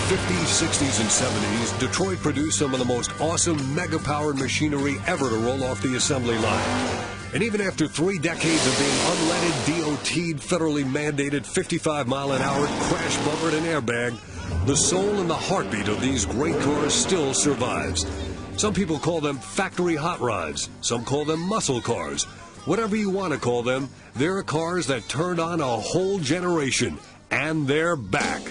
50s, 60s, and 70s, Detroit produced some of the most awesome mega-powered machinery ever to roll off the assembly line. And even after 3 decades of being unleaded, DOT'd, federally mandated 55-mile-an-hour, crash-bumpered, and airbag, the soul and the heartbeat of these great cars still survives. Some people call them factory hot rods. Some call them muscle cars. Whatever you want to call them, they're cars that turned on a whole generation. And they're back.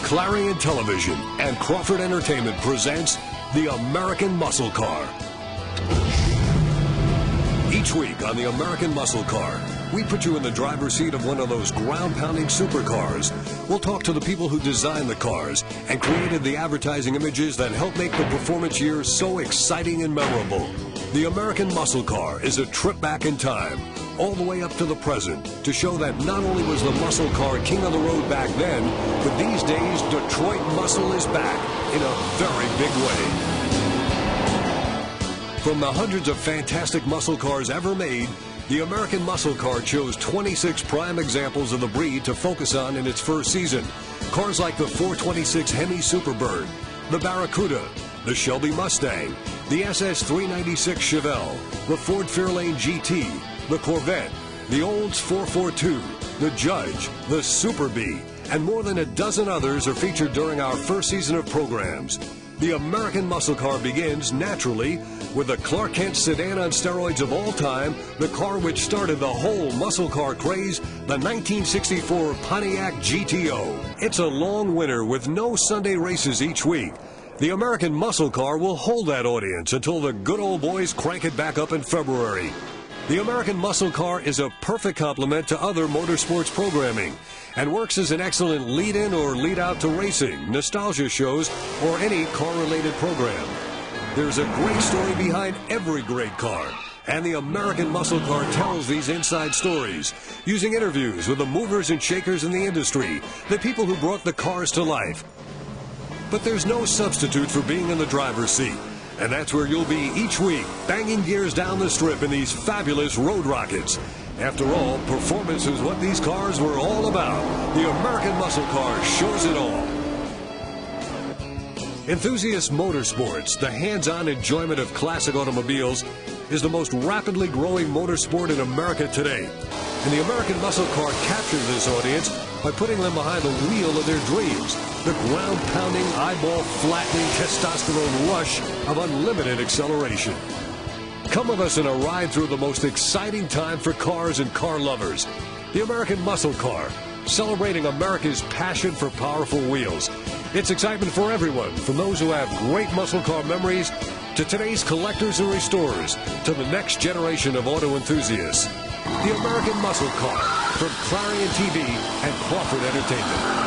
Clarion Television and Crawford Entertainment presents the American Muscle Car. Each week on the American Muscle Car, we put you in the driver's seat of one of those ground-pounding supercars. We'll talk to the people who designed the cars and created the advertising images that help make the performance years so exciting and memorable. The American Muscle Car is a trip back in time, all the way up to the present, to show that not only was the muscle car king of the road back then, but these days Detroit muscle is back in a very big way. From the hundreds of fantastic muscle cars ever made, the American Muscle Car chose 26 prime examples of the breed to focus on in its first season. Cars like the 426 Hemi Superbird, the Barracuda, the Shelby Mustang, the SS396 Chevelle, the Ford Fairlane GT, the Corvette, the Olds 442, the Judge, the Super Bee, and more than a dozen others are featured during our first season of programs. The American Muscle Car begins, naturally, with the Clark Kent sedan on steroids of all time, the car which started the whole muscle car craze, the 1964 Pontiac GTO. It's a long winter with no Sunday races each week. The American Muscle Car will hold that audience until the good old boys crank it back up in February. The American Muscle Car is a perfect complement to other motorsports programming and works as an excellent lead-in or lead-out to racing, nostalgia shows, or any car-related program. There's a great story behind every great car, and the American Muscle Car tells these inside stories, using interviews with the movers and shakers in the industry, the people who brought the cars to life. But there's no substitute for being in the driver's seat. And that's where you'll be each week, banging gears down the strip in these fabulous road rockets. After all, performance is what these cars were all about. The American Muscle Car shows it all. Enthusiast motorsports, the hands-on enjoyment of classic automobiles, is the most rapidly growing motorsport in America today. And the American Muscle Car captures this audience by putting them behind the wheel of their dreams, the ground-pounding, eyeball-flattening testosterone rush of unlimited acceleration. Come with us in a ride through the most exciting time for cars and car lovers. The American Muscle Car, celebrating America's passion for powerful wheels. It's excitement for everyone, from those who have great muscle car memories to today's collectors and restorers, to the next generation of auto enthusiasts. The American Muscle Car, from Clarion TV and Crawford Entertainment.